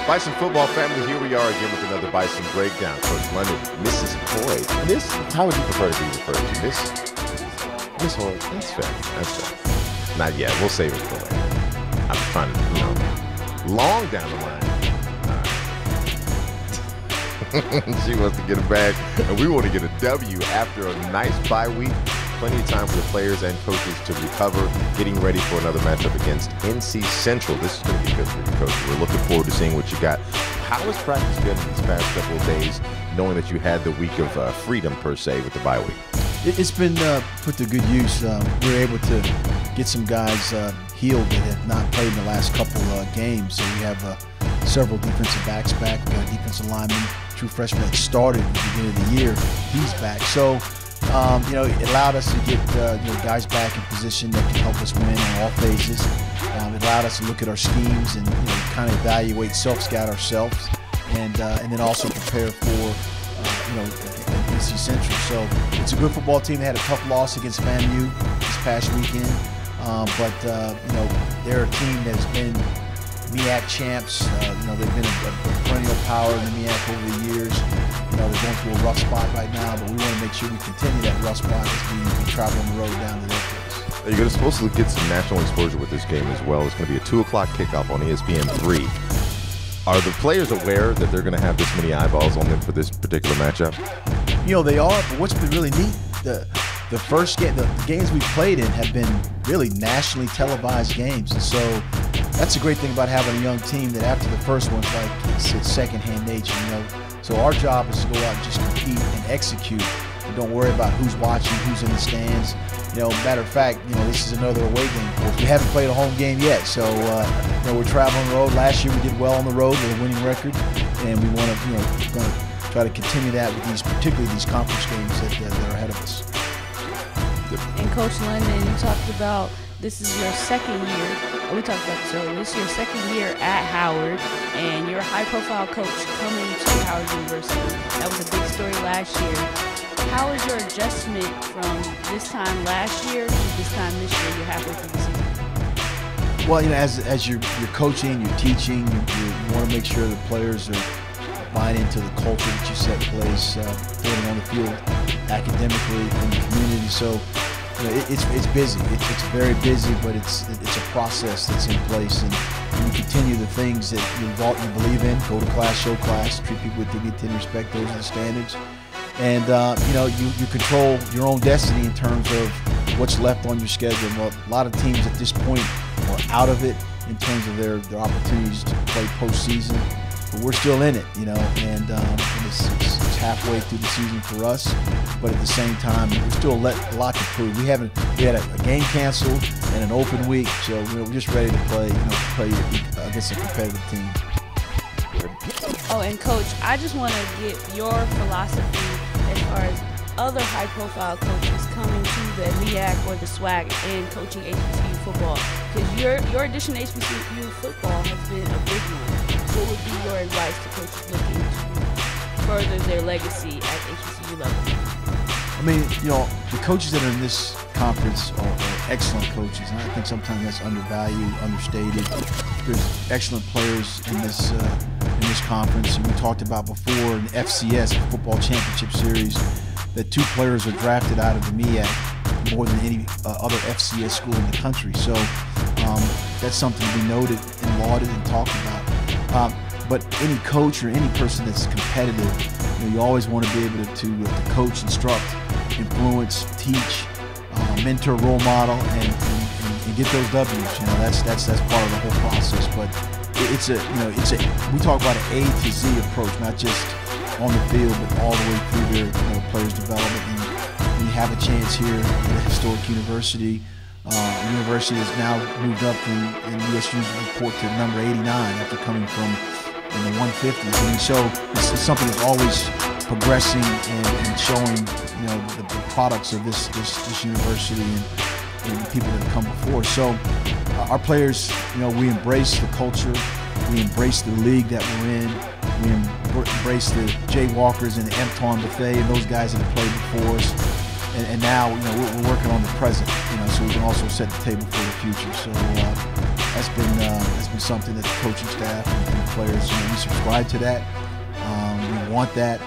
Bison Football family, here we are again with another Bison Breakdown. Coach London, Mrs. Hoy. Miss, how would you prefer to be referred to? Miss Hoy. That's fair. That's fair. Not yet. We'll save it for later. I'm trying to, long down the line. She wants to get a bag, and we want to get a W after a nice bye week. Plenty of time for the players and coaches to recover, getting ready for another matchup against NC Central. This is going to be good for you, Coach. We're looking forward to seeing what you got. How has practice been these past couple of days, knowing that you had the week of freedom, per se, with the bye week? It's been put to good use. We were able to get some guys healed that have not played in the last couple games. So we have several defensive backs back. We got a defensive lineman, true freshman that started at the beginning of the year. He's back. So it allowed us to get guys back in position that can help us win on all phases. It allowed us to look at our schemes and kind of evaluate, self-scout ourselves, and then also prepare for NC Central. So it's a good football team. They had a tough loss against FAMU this past weekend, but they're a team that's been MEAC champs. They've been a perennial power in the MEAC over the years. They're going through a rough spot right now, but we want to make sure we continue that rough spot as we travel on the road down to their place. You're going to supposed to get some national exposure with this game as well. It's going to be a 2 o'clock kickoff on ESPN3. Are the players aware that they're going to have this many eyeballs on them for this particular matchup? They are, but what's been really neat, the first game, the games we've played in have been really nationally televised games, and so that's a great thing about having a young team, that after the first one, it's second-hand nature, So our job is to go out and just compete and execute, and don't worry about who's watching, who's in the stands. Matter of fact, this is another away game for us. We haven't played a home game yet, so we're traveling the road. Last year we did well on the road with a winning record, and we want to, try to continue that with particularly these conference games that are ahead of us. And Coach London, you talked about this is your second year. We talked about this earlier. This is your second year at Howard, and you're a high-profile coach coming to Howard University. That was a big story last year. How is your adjustment from this time last year to this time this year? You're halfway through the season. Well, as you're coaching, you're teaching, you want to make sure the players are buying into the culture that you set in place, putting on the field, academically, in the community. So it's busy. It's very busy, but it's a process that's in place, and you continue the things that you believe in. Go to class, show class, treat people with dignity and respect. Those are the standards, and you control your own destiny in terms of what's left on your schedule. Well, a lot of teams at this point are out of it in terms of their opportunities to play postseason. But we're still in it, and it's halfway through the season for us. But at the same time, we're still a lot to prove. We had a game canceled and an open week, so we're just ready to play against a competitive team. Oh, and Coach, I just want to get your philosophy as far as other high-profile coaches coming to the MEAC or the SWAC and coaching HBCU football, because your addition to HBCU football has been a big one. What would be your advice to coaches looking to further their legacy at HBCU level? The coaches that are in this conference are excellent coaches, and I think sometimes that's undervalued, understated. There's excellent players in this conference, and we talked about before in the FCS, Football Championship Series, that 2 players were drafted out of the MEAC more than any other FCS school in the country. So that's something to be noted and lauded and talked about. But any coach or any person that's competitive, you always want to be able to coach, instruct, influence, teach, mentor, role model, and get those W's. That's part of the whole process. But we talk about an A to Z approach, not just on the field, but all the way through their players' development. And you have a chance here at a historic university. The university has now moved up in USU's report to number 89 after coming from in the 150s. And so it's something that's always progressing and showing the products of this university and the people that have come before. So our players, we embrace the culture, we embrace the league that we're in, we embrace the Jay Walkers and the Empton Buffet and those guys that have played before us. And now, we're working on the present, so we can also set the table for the future. So that's been definitely something that the coaching staff and players, we subscribe to that. We want that,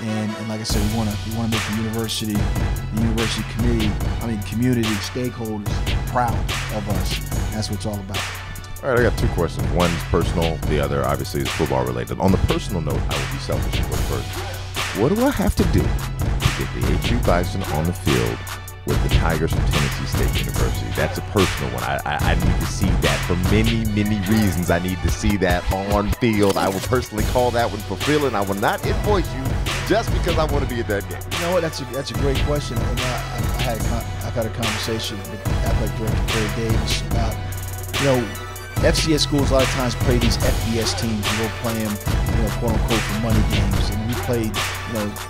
and like I said, we want to make the university community stakeholders proud of us. That's what it's all about. All right, I got two questions. One's personal, the other obviously is football related. On the personal note, I will be selfish and go first. What do I have to do to get the HU Bison on the field with the Tigers from Tennessee State University? That's a personal one. I need to see that for many, many reasons. I need to see that on field. I will personally call that one fulfilling. I will not invoice you just because I want to be at that game. You know what? That's a great question. And I've had a conversation with athletic director Terry Davis about, FCS schools a lot of times play these FBS teams and we'll play them, quote unquote, for money games. And we played,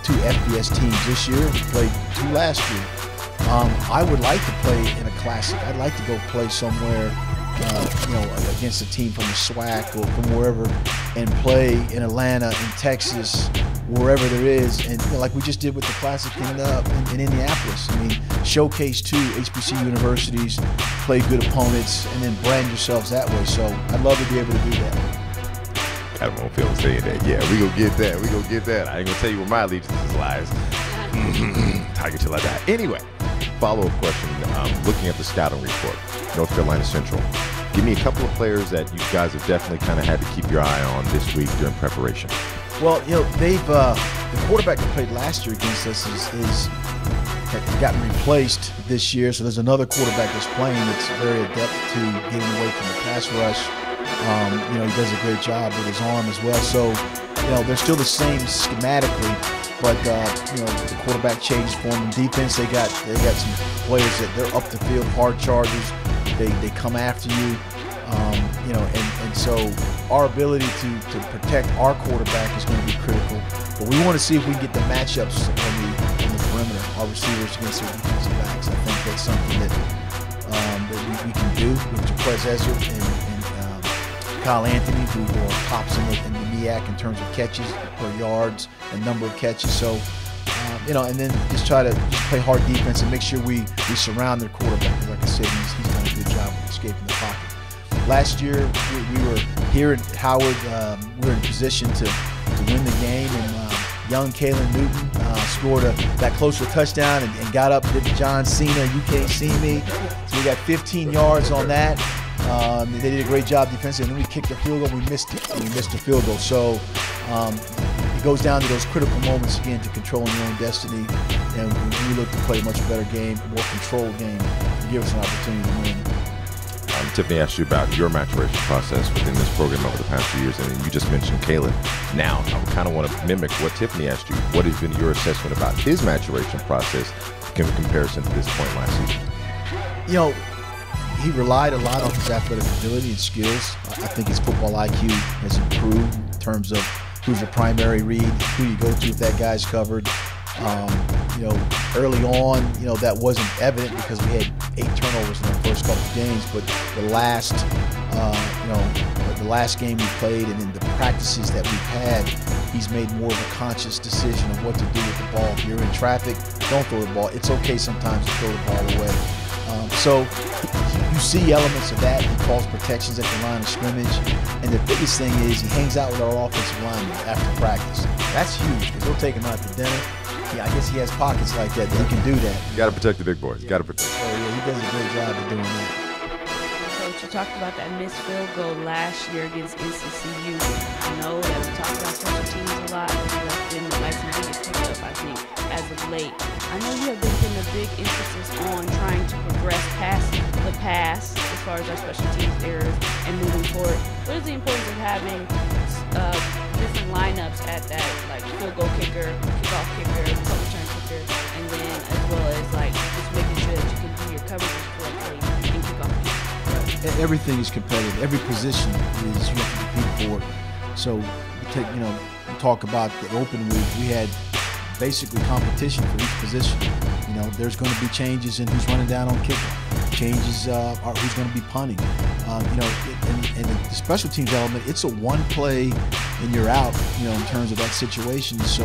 2 FBS teams this year. We played 2 last year. I would like to play in a classic. I'd like to go play somewhere, against a team from the SWAC or from wherever, and play in Atlanta, in Texas, wherever there is, and like we just did with the classic in Indianapolis. Showcase 2 HBC universities, play good opponents, and then brand yourselves that way. So I'd love to be able to do that. I don't feel like saying that. Yeah, we gonna get that. We gonna get that. I ain't gonna tell you where my allegiances lies. Tiger till I die. Anyway, follow-up question. Looking at the scouting report, North Carolina Central. Give me a couple of players that you guys have definitely kind of had to keep your eye on this week during preparation. Well, they've the quarterback that played last year against us is gotten replaced this year. So there's another quarterback that's playing that's very adept to getting away from the pass rush. He does a great job with his arm as well. So, they're still the same schematically, but the quarterback changes for them. Defense, they got some players that they're up the field, hard chargers. They come after you. And so our ability to protect our quarterback is going to be critical. But we want to see if we can get the matchups on the perimeter, our receivers against their defensive backs. I think that's something that we can do with Jaquez Ezra and Kyle Anthony, who are tops in the MEAC in terms of catches per yards and number of catches. So, and then just try to play hard defense and make sure we surround their quarterback. Like I said, he's done a good job of escaping the pocket. Last year, we were here at Howard. We were in position to win the game, and young Kalen Newton scored that close to a touchdown and got up, did the John Cena, you can't see me. So we got 15 yards on that. They did a great job defensively, and then we kicked the field goal. We missed it. We missed the field goal. So it goes down to those critical moments again to controlling your own destiny, and we look to play a much better game, a more controlled game, to give us an opportunity to win. Tiffany asked you about your maturation process within this program over the past few years, and you just mentioned Caleb. Now, I would kind of want to mimic what Tiffany asked you. What has been your assessment about his maturation process in comparison to this point last season? He relied a lot on his athletic ability and skills. I think his football IQ has improved in terms of who's your primary read, who you go to if that guy's covered. Early on, that wasn't evident because we had 8 turnovers in our first couple of games. But the last game we played and in the practices that we've had, he's made more of a conscious decision of what to do with the ball. If you're in traffic, don't throw the ball. It's okay sometimes to throw the ball away. So you see elements of that. He calls protections at the line of scrimmage. And the biggest thing is he hangs out with our offensive linemen after practice. That's huge because he'll take him out to dinner. I guess he has pockets like that he can do that. You got to protect the big boys. You got to protect. Oh yeah, he does a great job of doing that. Coach, you talked about that missed field goal last year against NCCU. I know that we talked about special teams a lot. That's been the Bison's biggest pickup, I think, as of late. I know you have been putting a big emphasis on trying to progress past the pass as far as our special teams errors and moving forward. What is the importance of having different lineups at that, like field goal kicker, kickoff kicker, punt return kicker, and then as well as just making sure that you can do your coverages correctly and kickoff kicker? Everything is competitive. Every position is you have to compete for it. So we talk about the open week. We had basically competition for each position. There's going to be changes in who's running down on kickoff, changes who's going to be punting. And the special teams element, it's a one play and you're out, in terms of that situation. So,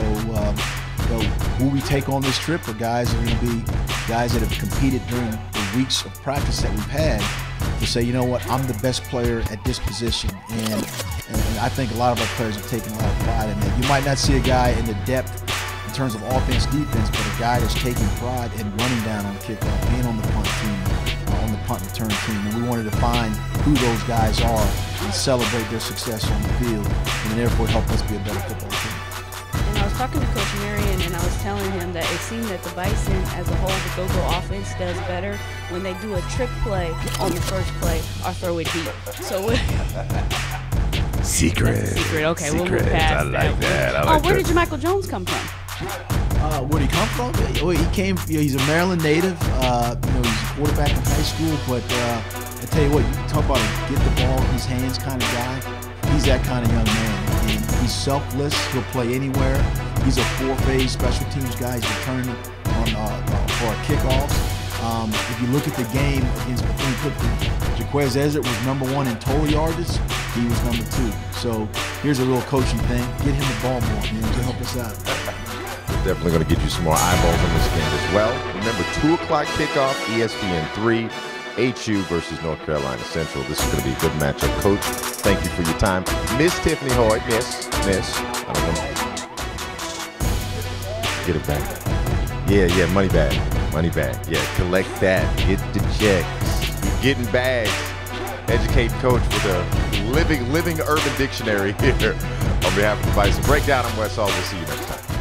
who we take on this trip are guys that are going to be guys that have competed during the weeks of practice that we've had. to say, you know what, I'm the best player at this position. And I think a lot of our players have taken a lot of pride in that. You might not see a guy in the depth in terms of offense, defense, but a guy that's taking pride in running down on kickoff, being on the punt team, on the punt return team. And we wanted to find who those guys are and celebrate their success on the field, and therefore help us be a better football team. And I was talking to Coach Marion, and I was telling him that it seemed that the Bison as a whole, the go-go offense, does better when they do a trick play on the first play or throw it deep. So Secret. Okay, we'll move past I like that. Where did Jermichael Jones come from? Where did he come from? Well, he came. He's a Maryland native. He's a quarterback in high school. But I tell you what, you talk about a get the ball in his hands kind of guy. He's that kind of young man. And he's selfless. He'll play anywhere. He's a four-phase special teams guy. He's returning for our kickoffs. If you look at the game against Jaquez Ezra was #1 in total yardage. He was #2. So here's a real coaching thing. Get him the ball more, man, to help us out. We're definitely going to get you some more eyeballs on this game as well. Remember, 2 o'clock kickoff, ESPN 3, HU versus North Carolina Central. This is going to be a good matchup. Coach, thank you for your time. Miss Tiffany Hoyt, miss. I don't know. Get it back. Yeah, money back. Yeah, collect that. Get the checks. You're getting bags. Educate Coach with a living urban dictionary here. On behalf of the Bison Breakdown, I'm Wes Hall. We'll see you next time.